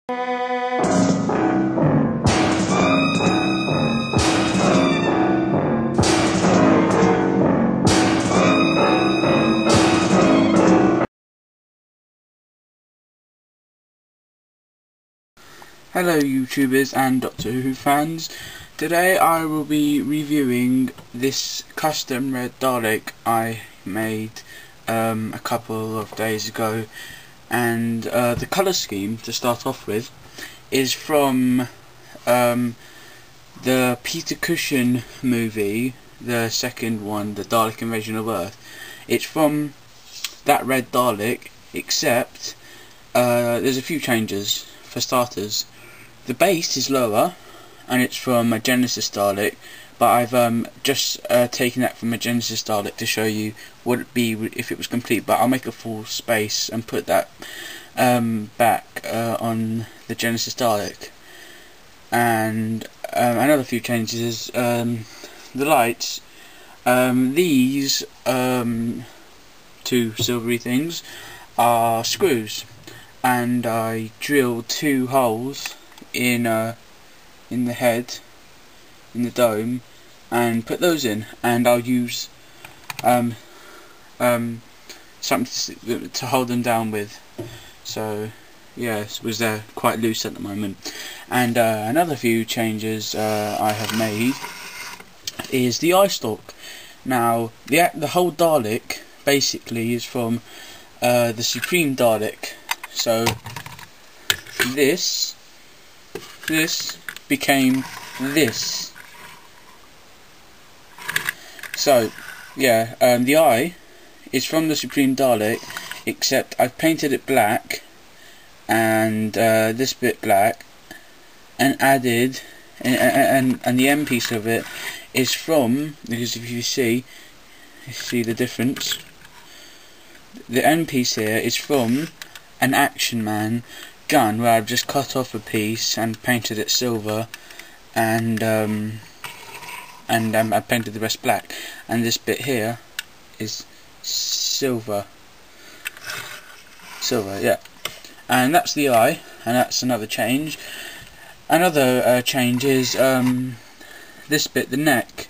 Hello YouTubers and Doctor Who fans. Today I will be reviewing this custom red Dalek I made a couple of days ago, and the colour scheme to start off with is from the Peter Cushin movie, the second one, the Dalek Invasion of Earth. It's from that red Dalek, except there's a few changes. For starters, the base is lower, and it's from a Genesis Dalek, but I've just taken that from a Genesis Dalek to show you what it'd be if it was complete. But I'll make a full space and put that back on the Genesis Dalek. And another few changes is the lights. These two silvery things are screws, and I drilled 2 holes in the head, in the dome, and put those in, and I'll use something to hold them down with. So yes, was quite loose at the moment. And another few changes I have made is the eye stalk. Now the whole Dalek basically is from the Supreme Dalek. So this became this. So yeah, the eye is from the Supreme Dalek, except I've painted it black and this bit black, and added and the end piece of it is from, because if you see the difference, the end piece here is from an Action Man gun, where I've just cut off a piece and painted it silver, and I painted the rest black, and this bit here is silver, yeah. And that's the eye, and that's another change. Another change is this bit, the neck.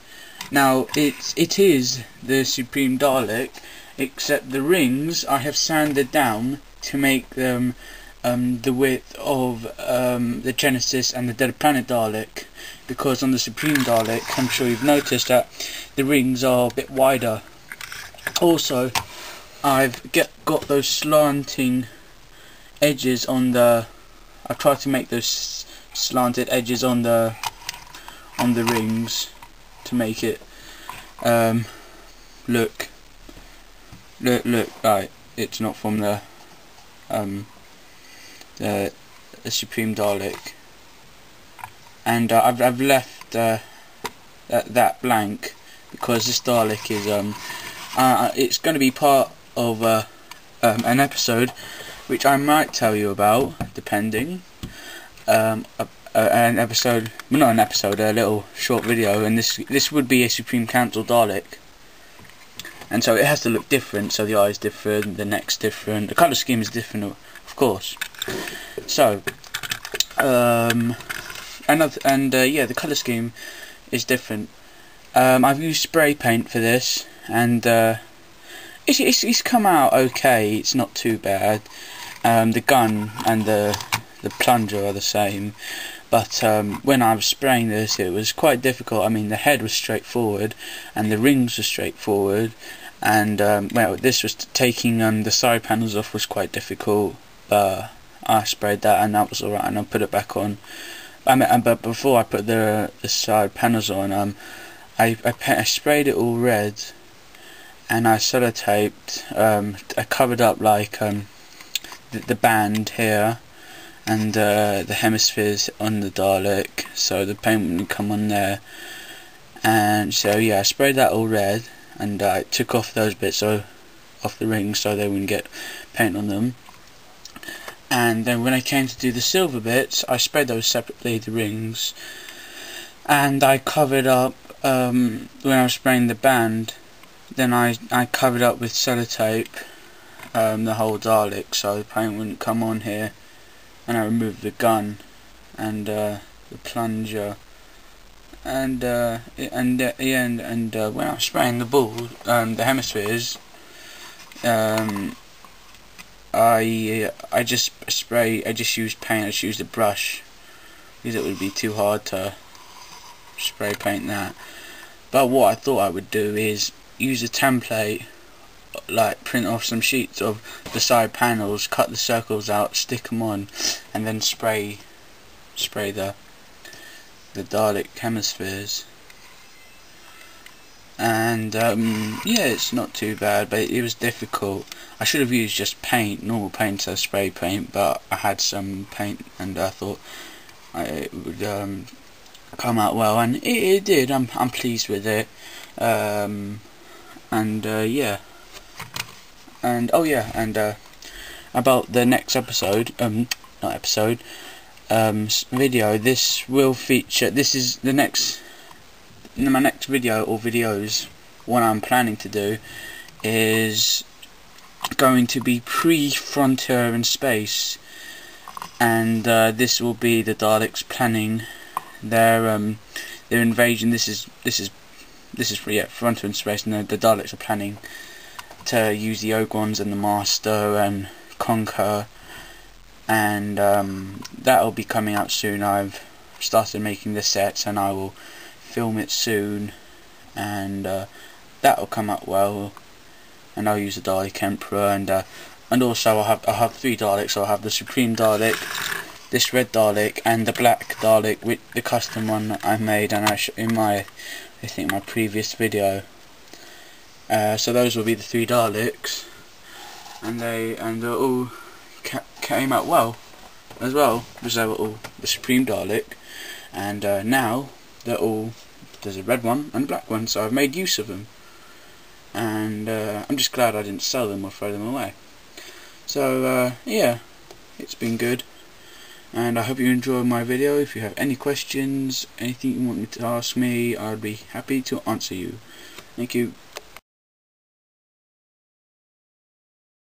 Now it is the Supreme Dalek, except the rings I have sanded down to make them the width of the Genesis and the Dead Planet Dalek, because on the Supreme Dalek, I'm sure you've noticed that the rings are a bit wider. Also, I've got those slanting edges on the. I've tried to make those slanted edges on the rings to make it look right. It's not from the Supreme Dalek, and I've left that blank because this Dalek is it's going to be part of an episode which I might tell you about, depending. A little short video, and this would be a Supreme Council Dalek. And so it has to look different, so the eye's different, the neck's different, the colour scheme is different, of course. So, yeah, the colour scheme is different. I've used spray paint for this, and it's come out okay, it's not too bad. The gun and the plunger are the same, but when I was spraying this, it was quite difficult. I mean, the head was straightforward and the rings were straightforward, and well, this was taking the side panels off was quite difficult, but I sprayed that and that was alright, and I put it back on. But before I put the side panels on, I sprayed it all red, and I sellotaped, I covered up like the band here and the hemispheres on the Dalek, so the paint wouldn't come on there. And so yeah, I sprayed that all red, and I took off those bits off the rings so they wouldn't get paint on them. And then when I came to do the silver bits, I sprayed those separately, the rings, and I covered up when I was spraying the band, then I covered up with sellotape the whole Dalek so the paint wouldn't come on here. and I removed the gun and the plunger, and at the end, when I was spraying the ball, the hemispheres, I just used paint. I just used a brush because it would be too hard to spray paint that. But what I thought I would do is use a template, like print off some sheets of the side panels, cut the circles out, stick them on, and then spray the Dalek hemispheres. And yeah, it's not too bad, but it was difficult. I should have used just paint, normal paint, so spray paint, but I had some paint and I thought it would come out well, and it did. I'm pleased with it. Yeah, and oh yeah, and about the next episode, not episode, video. This will feature. This is the next. My next video or videos. What I'm planning to do is going to be pre-Frontier in space, and this will be the Daleks planning their invasion. This is for Frontier in space, and the Daleks are planning to use the Ogrons and the Master and conquer, and that will be coming out soon. I've started making the sets, and I will film it soon, and that will come out well. And I'll use the Dalek Emperor, and also I'll have 3 Daleks. I'll have the Supreme Dalek, this red Dalek, and the black Dalek, with the custom one that I made, and I think my previous video. So those will be the 3 Daleks, and they all came out well as well, because they were all the Supreme Dalek, and now they're all, there's a red one and a black one, so I've made use of them. And I'm just glad I didn't sell them or throw them away. So yeah, it's been good, and I hope you enjoyed my video. If you have any questions, anything you want me to ask me, I'd be happy to answer you. Thank you.